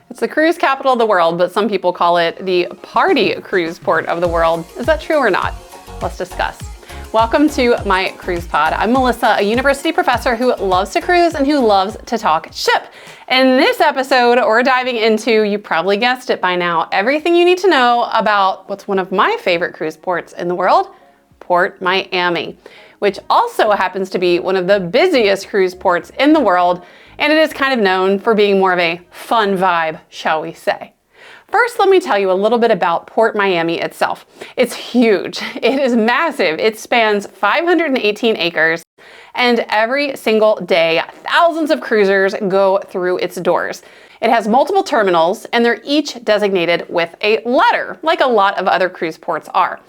It's the cruise capital of the world, but some people call it the party cruise port of the world. Is that true or not? Let's discuss. Welcome to my cruise pod. I'm Melissa, a university professor who loves to cruise and who loves to talk ship. In this episode, we're diving into, you probably guessed it by now, everything you need to know about what's one of my favorite cruise ports in the world, Port Miami, which also happens to be one of the busiest cruise ports in the world, and it is kind of known for being more of a fun vibe, shall we say. First, let me tell you a little bit about Port Miami itself. It's huge. It is massive. It spans 518 acres, and every single day, thousands of cruisers go through its doors. It has multiple terminals, and they're each designated with a letter, like a lot of other cruise ports are.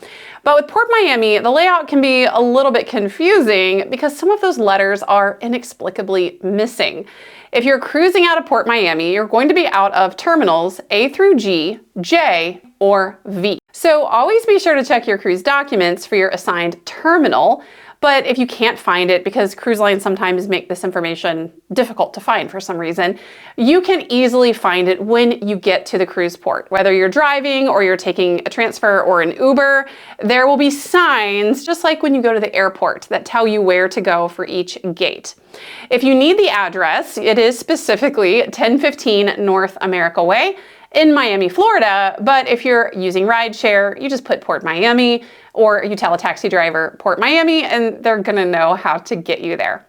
But with Port Miami, the layout can be a little bit confusing because some of those letters are inexplicably missing. If you're cruising out of Port Miami, you're going to be out of terminals A through G, J, or V. So always be sure to check your cruise documents for your assigned terminal. But if you can't find it, because cruise lines sometimes make this information difficult to find for some reason, you can easily find it when you get to the cruise port. Whether you're driving or you're taking a transfer or an Uber, there will be signs, just like when you go to the airport, that tell you where to go for each gate. If you need the address, it is specifically 1015 North America Way in Miami, Florida, but if you're using rideshare, you just put Port Miami, or you tell a taxi driver Port Miami, and they're gonna know how to get you there.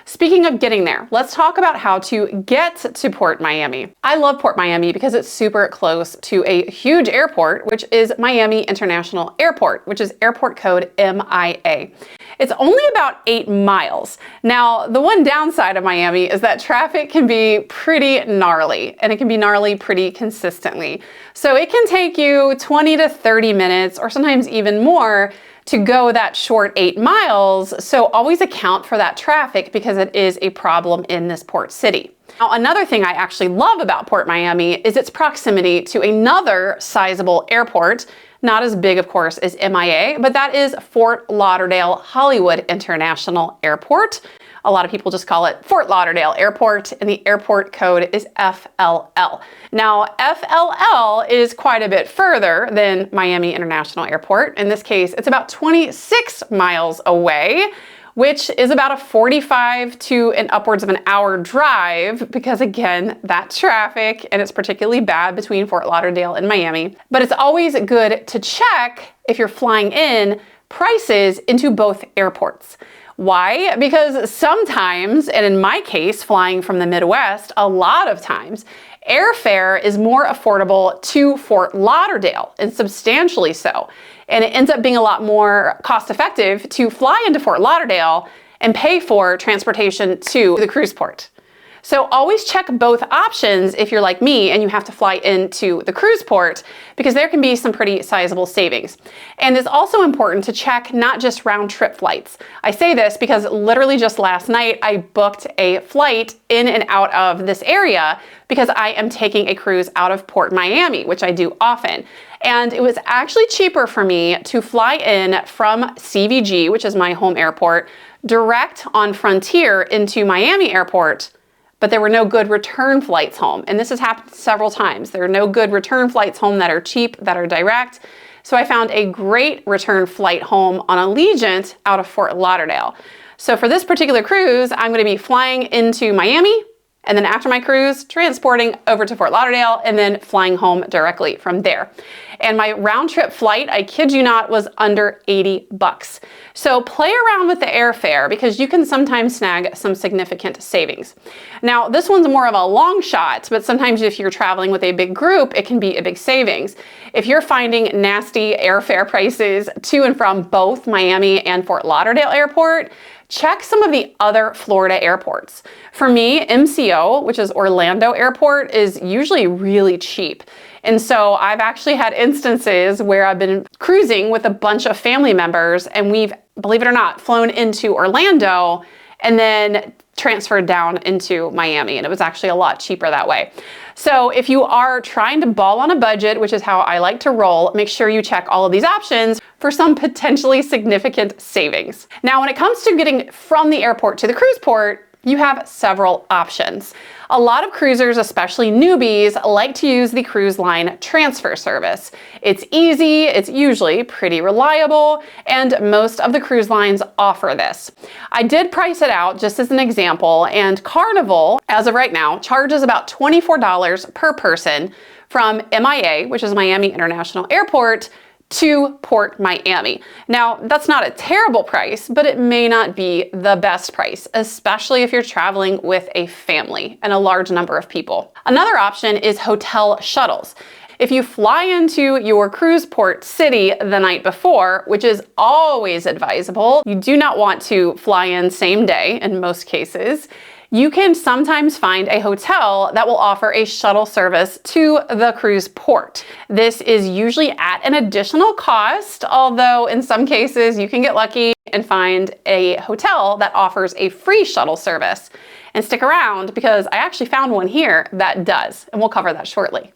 Speaking of getting there, let's talk about how to get to Port Miami. I love Port Miami because it's super close to a huge airport, which is Miami International Airport, which is airport code MIA. It's only about 8 miles. Now, the one downside of Miami is that traffic can be pretty gnarly, and it can be gnarly pretty consistently. So it can take you 20 to 30 minutes, or sometimes even more, to go that short 8 miles, so always account for that traffic because it is a problem in this port city. Now, another thing I actually love about Port Miami is its proximity to another sizable airport, not as big, of course, as MIA, but that is Fort Lauderdale Hollywood International Airport. A lot of people just call it Fort Lauderdale Airport, and the airport code is FLL. Now, FLL is quite a bit further than Miami International Airport. In this case, it's about 26 miles away, which is about a 45 to an upwards of an hour drive because, again, that traffic, and it's particularly bad between Fort Lauderdale and Miami. But it's always good to check, if you're flying in, prices into both airports. Why? Because sometimes, and in my case, flying from the Midwest, a lot of times, airfare is more affordable to Fort Lauderdale, and substantially so. And it ends up being a lot more cost effective to fly into Fort Lauderdale and pay for transportation to the cruise port. So always check both options if you're like me and you have to fly into the cruise port, because there can be some pretty sizable savings. And it's also important to check not just round trip flights. I say this because literally just last night I booked a flight in and out of this area because I am taking a cruise out of Port Miami, which I do often. And it was actually cheaper for me to fly in from CVG, which is my home airport, direct on Frontier into Miami Airport, but there were no good return flights home. And this has happened several times. There are no good return flights home that are cheap, that are direct. So I found a great return flight home on Allegiant out of Fort Lauderdale. So for this particular cruise, I'm gonna be flying into Miami, and then after my cruise, transporting over to Fort Lauderdale and then flying home directly from there. And my round trip flight, I kid you not, was under 80 bucks. So play around with the airfare because you can sometimes snag some significant savings. Now, this one's more of a long shot, but sometimes if you're traveling with a big group, it can be a big savings. If you're finding nasty airfare prices to and from both Miami and Fort Lauderdale Airport, check some of the other Florida airports. For me, MCO, which is Orlando Airport, is usually really cheap. And so I've actually had instances where I've been cruising with a bunch of family members and we've, believe it or not, flown into Orlando and then transferred down into Miami, and it was actually a lot cheaper that way. So if you are trying to ball on a budget, which is how I like to roll, make sure you check all of these options for some potentially significant savings. Now, when it comes to getting from the airport to the cruise port, you have several options. A lot of cruisers, especially newbies, like to use the cruise line transfer service. It's easy, it's usually pretty reliable, and most of the cruise lines offer this. I did price it out just as an example, and Carnival, as of right now, charges about $24 per person from MIA, which is Miami International Airport, to Port Miami. Now, that's not a terrible price, but it may not be the best price, especially if you're traveling with a family and a large number of people. Another option is hotel shuttles. If you fly into your cruise port city the night before, which is always advisable, you do not want to fly in same day in most cases, you can sometimes find a hotel that will offer a shuttle service to the cruise port. This is usually at an additional cost, although in some cases you can get lucky and find a hotel that offers a free shuttle service. And stick around because I actually found one here that does, and we'll cover that shortly.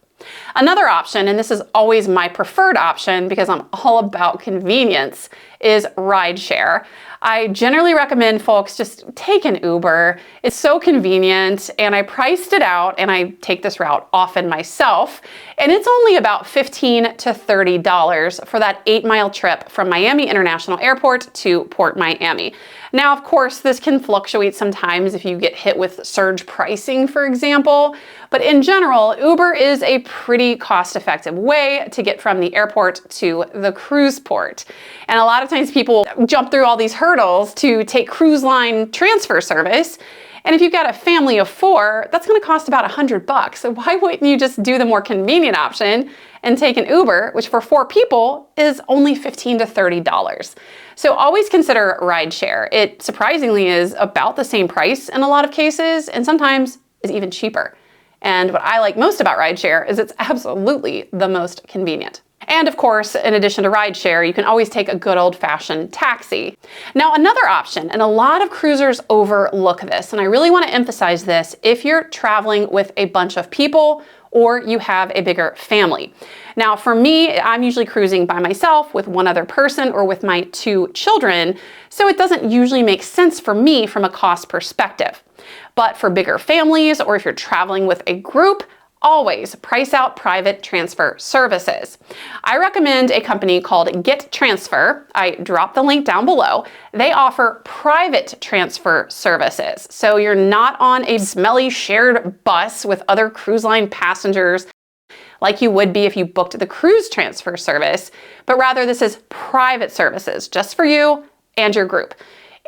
Another option, and this is always my preferred option because I'm all about convenience, is rideshare. I generally recommend folks just take an Uber. It's so convenient, and I priced it out, and I take this route often myself, and it's only about $15 to $30 for that 8-mile trip from Miami International Airport to Port Miami. Now, of course, this can fluctuate sometimes if you get hit with surge pricing, for example, but in general, Uber is a pretty cost-effective way to get from the airport to the cruise port. And a lot of times people jump through all these hurdles to take cruise line transfer service. And if you've got a family of 4, that's gonna cost about $100. So why wouldn't you just do the more convenient option and take an Uber, which for 4 people is only $15 to $30. So always consider rideshare. It surprisingly is about the same price in a lot of cases, and sometimes is even cheaper. And what I like most about rideshare is it's absolutely the most convenient. And of course, in addition to rideshare, you can always take a good old-fashioned taxi. Now, another option, and a lot of cruisers overlook this, and I really want to emphasize this if you're traveling with a bunch of people or you have a bigger family. Now, for me, I'm usually cruising by myself with one other person or with my 2 children, so it doesn't usually make sense for me from a cost perspective. But for bigger families, or if you're traveling with a group, always price out private transfer services. I recommend a company called Get Transfer. I dropped the link down below. They offer private transfer services. So you're not on a smelly shared bus with other cruise line passengers like you would be if you booked the cruise transfer service, but rather this is private services just for you and your group.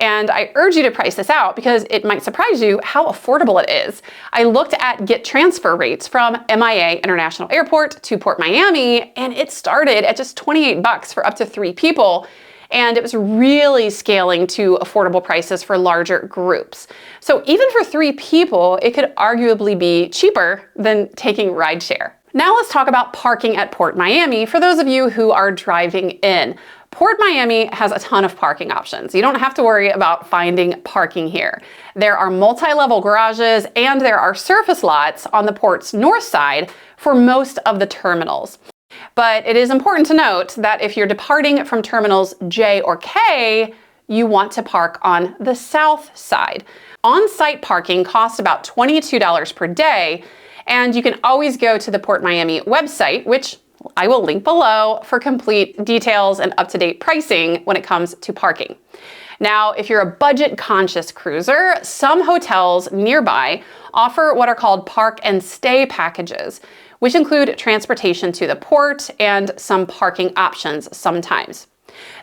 And I urge you to price this out because it might surprise you how affordable it is. I looked at Get Transfer rates from MIA International Airport to Port Miami, and it started at just $28 for up to 3 people. And it was really scaling to affordable prices for larger groups. So even for 3 people, it could arguably be cheaper than taking rideshare. Now let's talk about parking at Port Miami for those of you who are driving in. Port Miami has a ton of parking options. You don't have to worry about finding parking here. There are multi-level garages and there are surface lots on the port's north side for most of the terminals. But it is important to note that if you're departing from terminals J or K, you want to park on the south side. On-site parking costs about $22 per day, and you can always go to the Port Miami website, which I will link below for complete details and up-to-date pricing when it comes to parking. Now, if you're a budget-conscious cruiser, some hotels nearby offer what are called park and stay packages, which include transportation to the port and some parking options sometimes.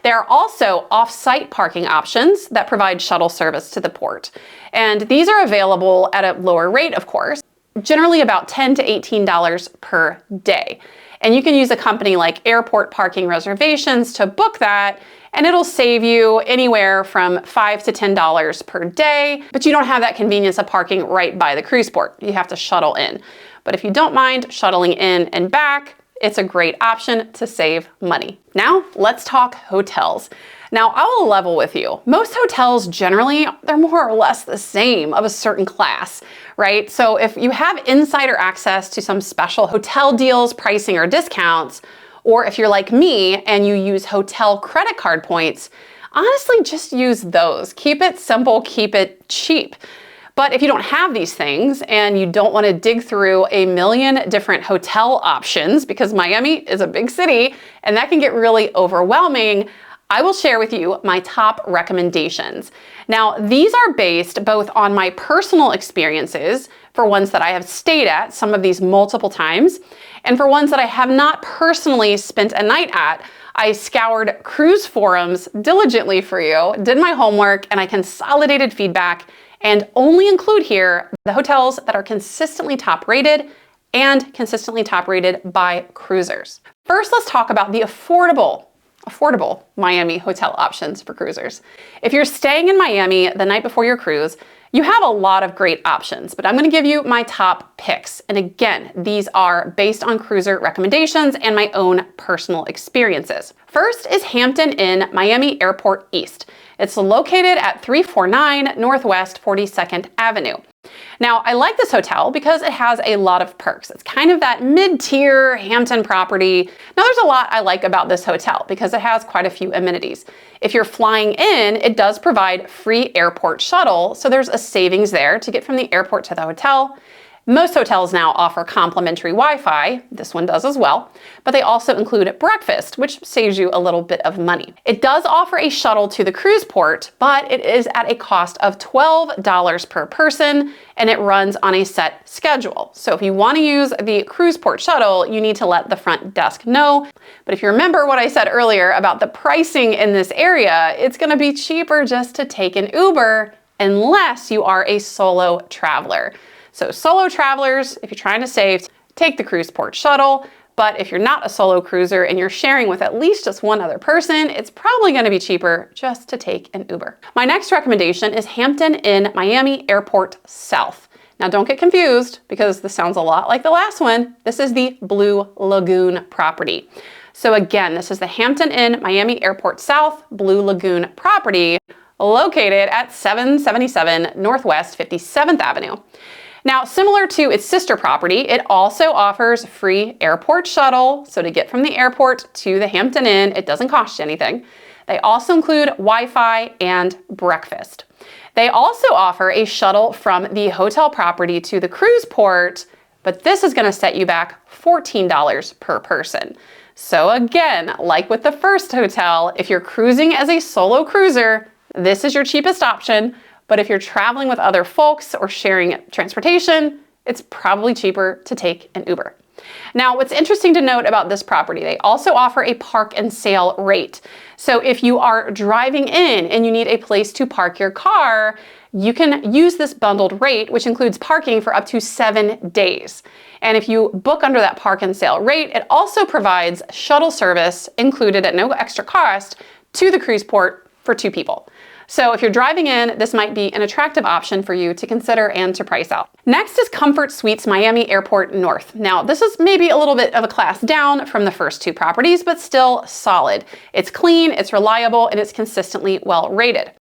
There are also off-site parking options that provide shuttle service to the port, and these are available at a lower rate, of course, generally about $10 to $18 per day. And you can use a company like Airport Parking Reservations to book that, and it'll save you anywhere from $5 to $10 per day, but you don't have that convenience of parking right by the cruise port. You have to shuttle in. But if you don't mind shuttling in and back, it's a great option to save money. Now, let's talk hotels. Now, I will level with you. Most hotels generally, they're more or less the same of a certain class, right? So if you have insider access to some special hotel deals, pricing, or discounts, or if you're like me and you use hotel credit card points, honestly, just use those. Keep it simple, keep it cheap. But if you don't have these things and you don't want to dig through a million different hotel options, because Miami is a big city and that can get really overwhelming, I will share with you my top recommendations. Now, these are based both on my personal experiences for ones that I have stayed at, some of these multiple times, and for ones that I have not personally spent a night at. I scoured cruise forums diligently for you, did my homework, and I consolidated feedback and only include here the hotels that are consistently top rated and consistently top rated by cruisers. First, let's talk about the affordable Miami hotel options for cruisers. If you're staying in Miami the night before your cruise, you have a lot of great options, but I'm going to give you my top picks. And again, these are based on cruiser recommendations and my own personal experiences. First is Hampton Inn Miami Airport East. It's located at 349 Northwest 42nd Avenue. Now, I like this hotel because it has a lot of perks. It's kind of that mid-tier Hampton property. Now, there's a lot I like about this hotel because it has quite a few amenities. If you're flying in, it does provide free airport shuttle, so there's a savings there to get from the airport to the hotel. Most hotels now offer complimentary Wi-Fi, this one does as well, but they also include breakfast, which saves you a little bit of money. It does offer a shuttle to the cruise port, but it is at a cost of $12 per person, and it runs on a set schedule. So if you want to use the cruise port shuttle, you need to let the front desk know. But if you remember what I said earlier about the pricing in this area, it's going to be cheaper just to take an Uber unless you are a solo traveler. So solo travelers, if you're trying to save, take the cruise port shuttle. But if you're not a solo cruiser and you're sharing with at least just one other person, it's probably going to be cheaper just to take an Uber. My next recommendation is Hampton Inn Miami Airport South. Now don't get confused because this sounds a lot like the last one. This is the Blue Lagoon property. So again, this is the Hampton Inn Miami Airport South Blue Lagoon property located at 777 Northwest 57th Avenue. Now, similar to its sister property, it also offers free airport shuttle. So to get from the airport to the Hampton Inn, it doesn't cost you anything. They also include Wi-Fi and breakfast. They also offer a shuttle from the hotel property to the cruise port, but this is going to set you back $14 per person. So again, like with the first hotel, if you're cruising as a solo cruiser, this is your cheapest option. But if you're traveling with other folks or sharing transportation, it's probably cheaper to take an Uber. Now, what's interesting to note about this property, they also offer a park and sail rate. So if you are driving in and you need a place to park your car, you can use this bundled rate, which includes parking for up to 7 days. And if you book under that park and sail rate, it also provides shuttle service included at no extra cost to the cruise port for 2 people. So if you're driving in, this might be an attractive option for you to consider and to price out. Next is Comfort Suites Miami Airport North. Now, this is maybe a little bit of a class down from the first 2 properties, but still solid. It's clean, it's reliable, and it's consistently well rated.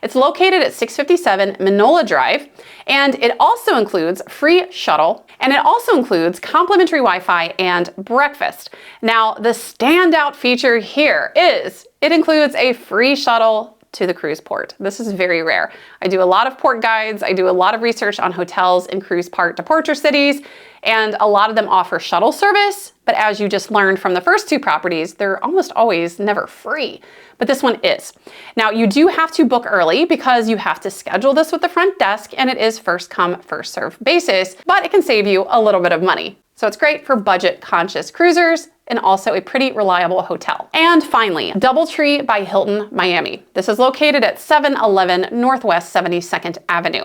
It's located at 657 Manola Drive, and it also includes free shuttle, and it also includes complimentary Wi-Fi and breakfast. Now, the standout feature here is it includes a free shuttle to the cruise port. This is very rare. I do a lot of port guides. I do a lot of research on hotels in cruise port departure cities, and a lot of them offer shuttle service. But as you just learned from the first 2 properties, they're almost always never free. But this one is. Now, you do have to book early because you have to schedule this with the front desk, and it is first come, first served basis, but it can save you a little bit of money. So it's great for budget conscious cruisers and also a pretty reliable hotel. And finally, DoubleTree by Hilton Miami. This is located at 711 Northwest 72nd Avenue.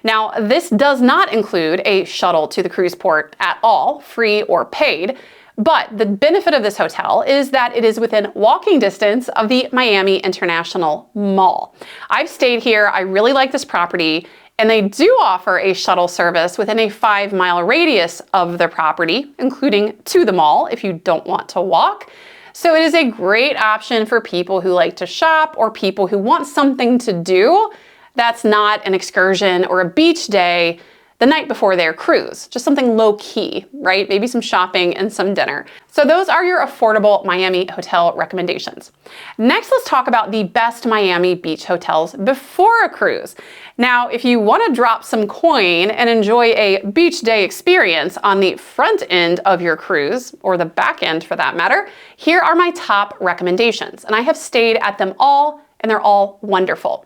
Now, this does not include a shuttle to the cruise port at all, free or paid, but the benefit of this hotel is that it is within walking distance of the Miami International Mall. I've stayed here, I really like this property, and they do offer a shuttle service within a 5-mile radius of the property, including to the mall if you don't want to walk. So it is a great option for people who like to shop or people who want something to do that's not an excursion or a beach day. the night before their cruise. Just something low key, right? Maybe some shopping and some dinner. So those are your affordable Miami hotel recommendations. Next, let's talk about the best Miami beach hotels before a cruise. Now, if you want to drop some coin and enjoy a beach day experience on the front end of your cruise, or the back end for that matter, here are my top recommendations. And I have stayed at them all, and they're all wonderful.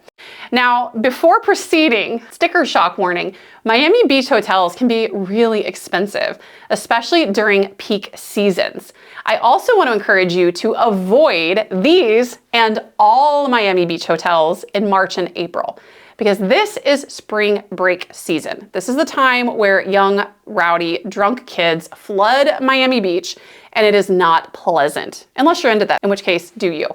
Now, before proceeding, sticker shock warning, Miami beach hotels can be really expensive, especially during peak seasons. I also want to encourage you to avoid these and all Miami beach hotels in March and April, because this is spring break season. This is the time where young, rowdy, drunk kids flood Miami Beach, and it is not pleasant, unless you're into that, in which case, do you.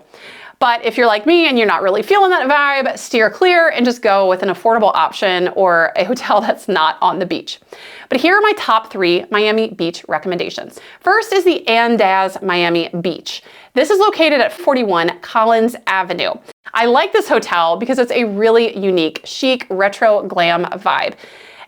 But if you're like me and you're not really feeling that vibe, steer clear and just go with an affordable option or a hotel that's not on the beach. But here are my top 3 Miami Beach recommendations. First is the Andaz Miami Beach. This is located at 41 Collins Avenue. I like this hotel because it's a really unique, chic, retro glam vibe.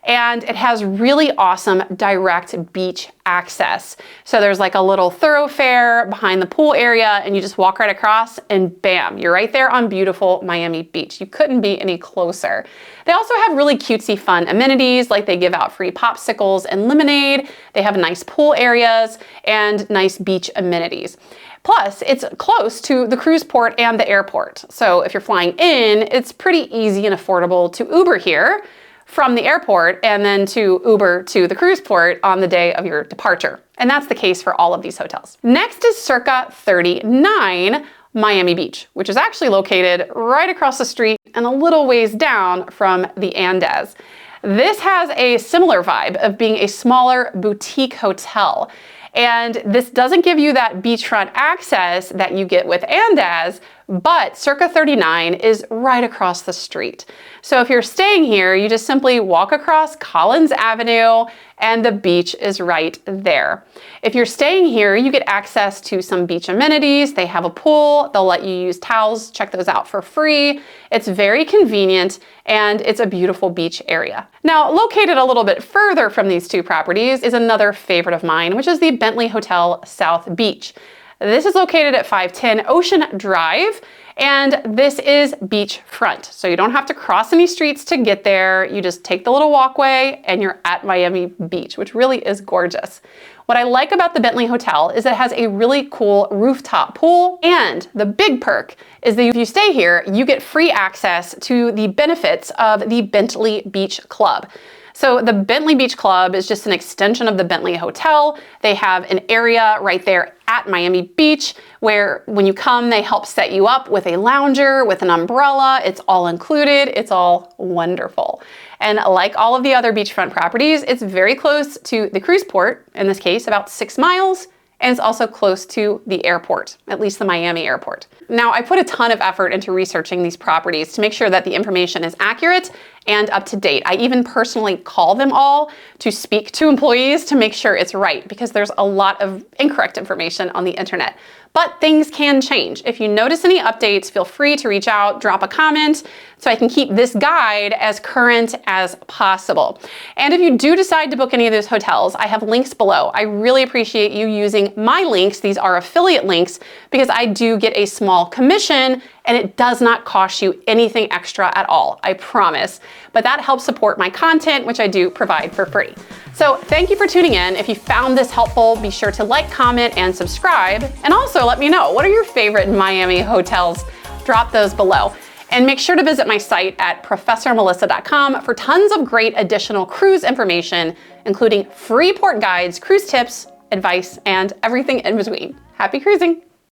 And it has really awesome direct beach access. So there's like a little thoroughfare behind the pool area, and you just walk right across and bam, you're right there on beautiful Miami Beach. You couldn't be any closer. They also have really cutesy fun amenities, like they give out free popsicles and lemonade. They have nice pool areas and nice beach amenities. Plus, it's close to the cruise port and the airport. So if you're flying in, it's pretty easy and affordable to Uber here from the airport and then to Uber to the cruise port on the day of your departure. And that's the case for all of these hotels. Next is Circa 39 Miami Beach, which is actually located right across the street and a little ways down from the Andaz. This has a similar vibe of being a smaller boutique hotel. And this doesn't give you that beachfront access that you get with Andaz, but Circa 39 is right across the street. So if you're staying here, you just simply walk across Collins Avenue and the beach is right there. If you're staying here, you get access to some beach amenities. They have a pool. They'll let you use towels. Check those out for free. It's very convenient and it's a beautiful beach area. Now, located a little bit further from these 2 properties is another favorite of mine, which is the Bentley Hotel South Beach. This is located at 510 Ocean Drive, and this is beachfront. So you don't have to cross any streets to get there. You just take the little walkway and you're at Miami Beach, which really is gorgeous. What I like about the Bentley Hotel is it has a really cool rooftop pool, and the big perk is that if you stay here, you get free access to the benefits of the Bentley Beach Club. So the Bentley Beach Club is just an extension of the Bentley Hotel. They have an area right there at Miami Beach where when you come, they help set you up with a lounger, with an umbrella. It's all included. It's all wonderful. And like all of the other beachfront properties, it's very close to the cruise port, in this case, about 6 miles. And it's also close to the airport, at least the Miami airport. Now, I put a ton of effort into researching these properties to make sure that the information is accurate and up to date. I even personally call them all to speak to employees to make sure it's right, because there's a lot of incorrect information on the internet. But things can change. If you notice any updates, feel free to reach out, drop a comment, so I can keep this guide as current as possible. And if you do decide to book any of those hotels, I have links below. I really appreciate you using my links. These are affiliate links because I do get a small commission and it does not cost you anything extra at all, I promise. But that helps support my content, which I do provide for free. So thank you for tuning in. If you found this helpful, be sure to like, comment, and subscribe. And also let me know, what are your favorite Miami hotels? Drop those below. And make sure to visit my site at professormelissa.com for tons of great additional cruise information, including free port guides, cruise tips, advice, and everything in between. Happy cruising!